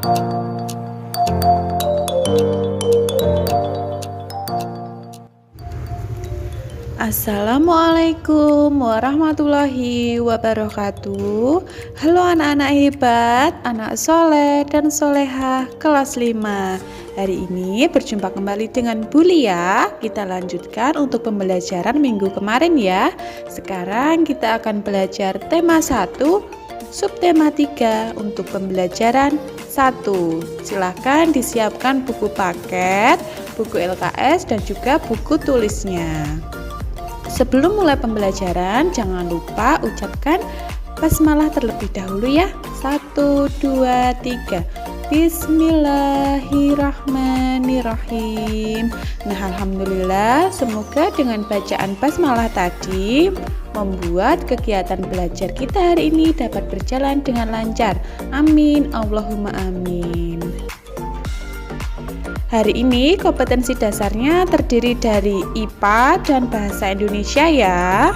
Assalamualaikum warahmatullahi wabarakatuh. Halo anak-anak hebat, anak soleh dan solehah kelas 5. Hari ini berjumpa kembali dengan Bu Lia. Kita lanjutkan untuk pembelajaran minggu kemarin ya. Sekarang kita akan belajar tema 1, subtema 3 untuk pembelajaran 1. Silahkan disiapkan buku paket, buku LKS dan juga buku tulisnya. Sebelum mulai pembelajaran, jangan lupa ucapkan basmalah terlebih dahulu ya. 1, 2, 3. Bismillahirrahmanirrahim. Nah, alhamdulillah, semoga dengan bacaan basmalah tadi membuat kegiatan belajar kita hari ini dapat berjalan dengan lancar. Amin, Allahumma amin. Hari ini kompetensi dasarnya terdiri dari IPA dan Bahasa Indonesia ya.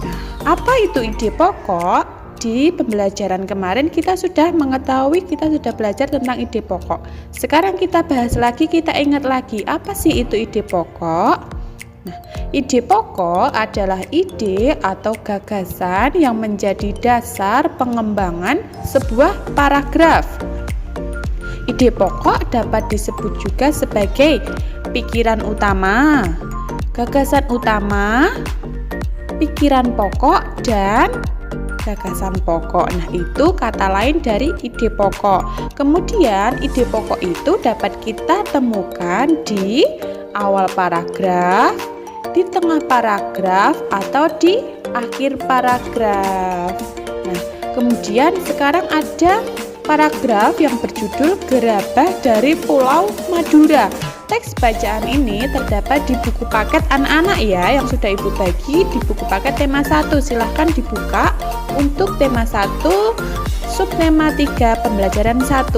Nah, apa itu ide pokok? Di pembelajaran kemarin kita sudah mengetahui, kita sudah belajar tentang ide pokok. Sekarang kita bahas lagi, kita ingat lagi, apa sih itu ide pokok? Nah, ide pokok adalah ide atau gagasan yang menjadi dasar pengembangan sebuah paragraf. Ide pokok dapat disebut juga sebagai pikiran utama, gagasan utama, pikiran pokok, dan gagasan pokok. Nah, itu kata lain dari ide pokok. Kemudian ide pokok itu dapat kita temukan di awal paragraf, di tengah paragraf, atau di akhir paragraf. Nah, kemudian sekarang ada paragraf yang berjudul Gerabah dari Pulau Madura. Teks bacaan ini terdapat di buku paket anak-anak ya, yang sudah Ibu bagi di buku paket tema 1. Silahkan dibuka untuk tema 1, subtema 3 pembelajaran 1.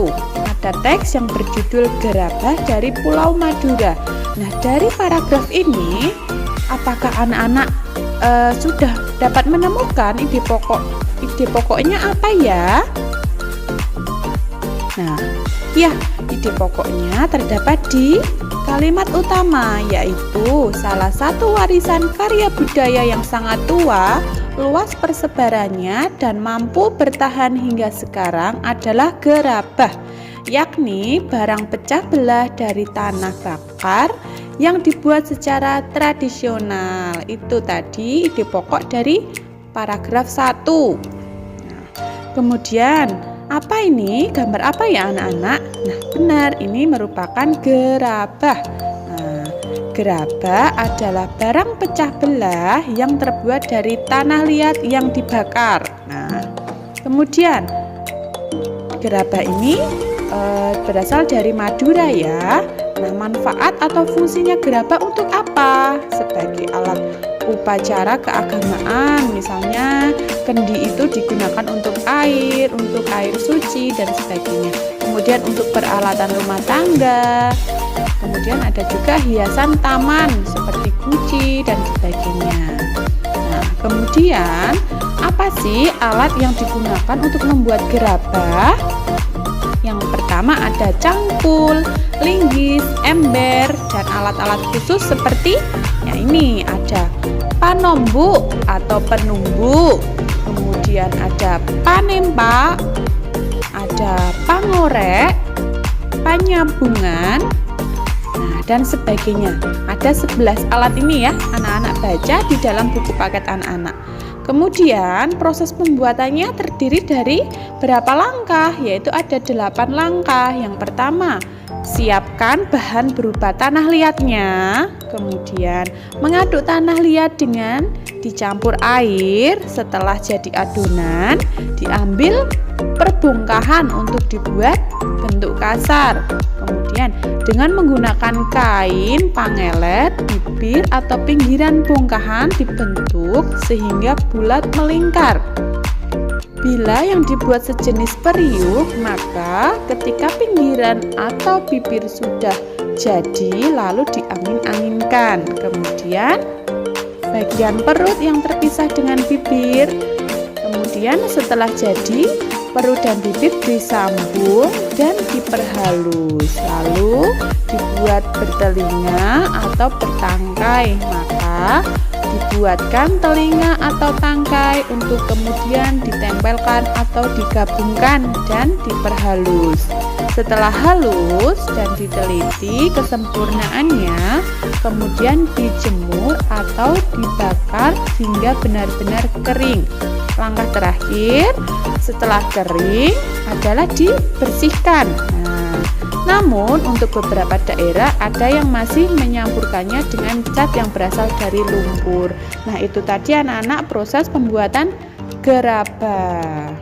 Ada teks yang berjudul Gerabah dari Pulau Madura. Nah, dari paragraf ini, apakah anak-anak sudah dapat menemukan ide pokoknya apa ya? Nah, ya, ide pokoknya terdapat di kalimat utama, yaitu salah satu warisan karya budaya yang sangat tua, luas persebarannya, dan mampu bertahan hingga sekarang adalah gerabah, yakni barang pecah belah dari tanah bakar yang dibuat secara tradisional. Itu tadi ide pokok dari paragraf 1. Nah, kemudian apa ini? Gambar apa ya anak-anak? Nah, benar, ini merupakan gerabah. Nah, gerabah adalah barang pecah belah yang terbuat dari tanah liat yang dibakar. Nah, kemudian gerabah ini berasal dari Madura ya. Nah, manfaat atau fungsinya gerabah untuk apa? Sebagai alat upacara keagamaan, misalnya kendi itu digunakan untuk air suci dan sebagainya. Kemudian untuk peralatan rumah tangga. Kemudian ada juga hiasan taman seperti guci dan sebagainya. Nah, kemudian apa sih alat yang digunakan untuk membuat gerabah? Yang pertama ada cangkul, linggis, ember, dan alat-alat khusus seperti ini ada panombu atau penumbu, kemudian ada panempa, ada pangorek, panyambungan, nah, dan sebagainya. Ada 11 alat ini ya, anak-anak baca di dalam buku paket anak-anak. Kemudian proses pembuatannya terdiri dari berapa langkah? Yaitu ada 8 langkah. Yang pertama, siapkan bahan berupa tanah liatnya. Kemudian mengaduk tanah liat dengan dicampur air. Setelah jadi adonan, diambil perbongkahan untuk dibuat bentuk kasar. Kemudian dengan menggunakan kain, pangelet, bibir atau pinggiran bongkahan dibentuk sehingga bulat melingkar. Bila yang dibuat sejenis periuk, maka ketika pinggiran atau bibir sudah jadi, lalu diangin-anginkan. Kemudian bagian perut yang terpisah dengan bibir. Kemudian setelah jadi, Perut dan bibir disambung dan diperhalus, lalu dibuat bertelinga atau bertangkai. Maka dibuatkan telinga atau tangkai untuk kemudian ditempelkan atau digabungkan dan diperhalus. Setelah halus dan diteliti kesempurnaannya, kemudian dijemur atau dibakar hingga benar-benar kering. Langkah terakhir setelah kering adalah dibersihkan. Namun untuk beberapa daerah ada yang masih menyamburkannya dengan cat yang berasal dari lumpur. Nah, itu tadi anak-anak proses pembuatan gerabah.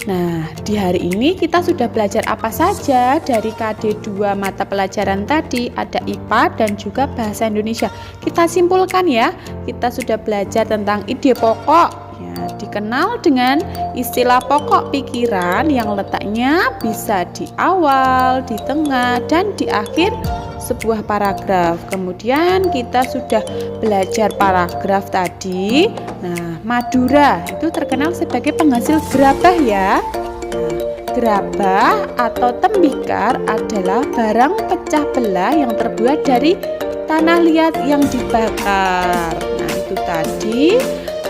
Nah, di hari ini kita sudah belajar apa saja dari KD2 mata pelajaran tadi, ada IPA dan juga bahasa Indonesia. Kita simpulkan ya, kita sudah belajar tentang ide pokok, ya, dikenal dengan istilah pokok pikiran yang letaknya bisa di awal, di tengah, dan di akhir sebuah paragraf. Kemudian kita sudah belajar paragraf tadi. Nah, Madura itu terkenal sebagai penghasil gerabah ya. Nah, gerabah atau tembikar adalah barang pecah belah yang terbuat dari tanah liat yang dibakar. Nah, itu tadi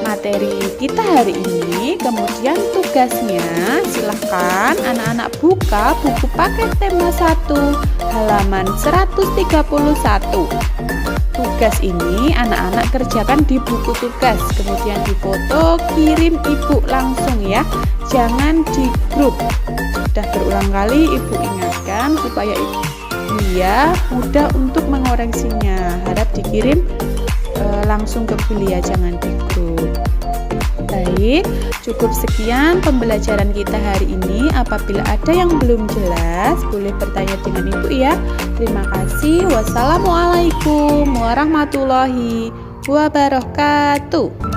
materi kita hari ini. Kemudian tugasnya, silahkan anak-anak buka buku paket tema 1 halaman 131. Tugas ini anak-anak kerjakan di buku tugas, kemudian difoto, kirim ibu langsung ya, jangan di grup. Sudah berulang kali ibu ingatkan supaya ibu ya mudah untuk mengoreksinya. Harap dikirim langsung ke kuliah, jangan di grup. Baik, cukup sekian pembelajaran kita hari ini. Apabila ada yang belum jelas, boleh bertanya dengan ibu ya. Terima kasih. Wassalamualaikum warahmatullahi wabarakatuh.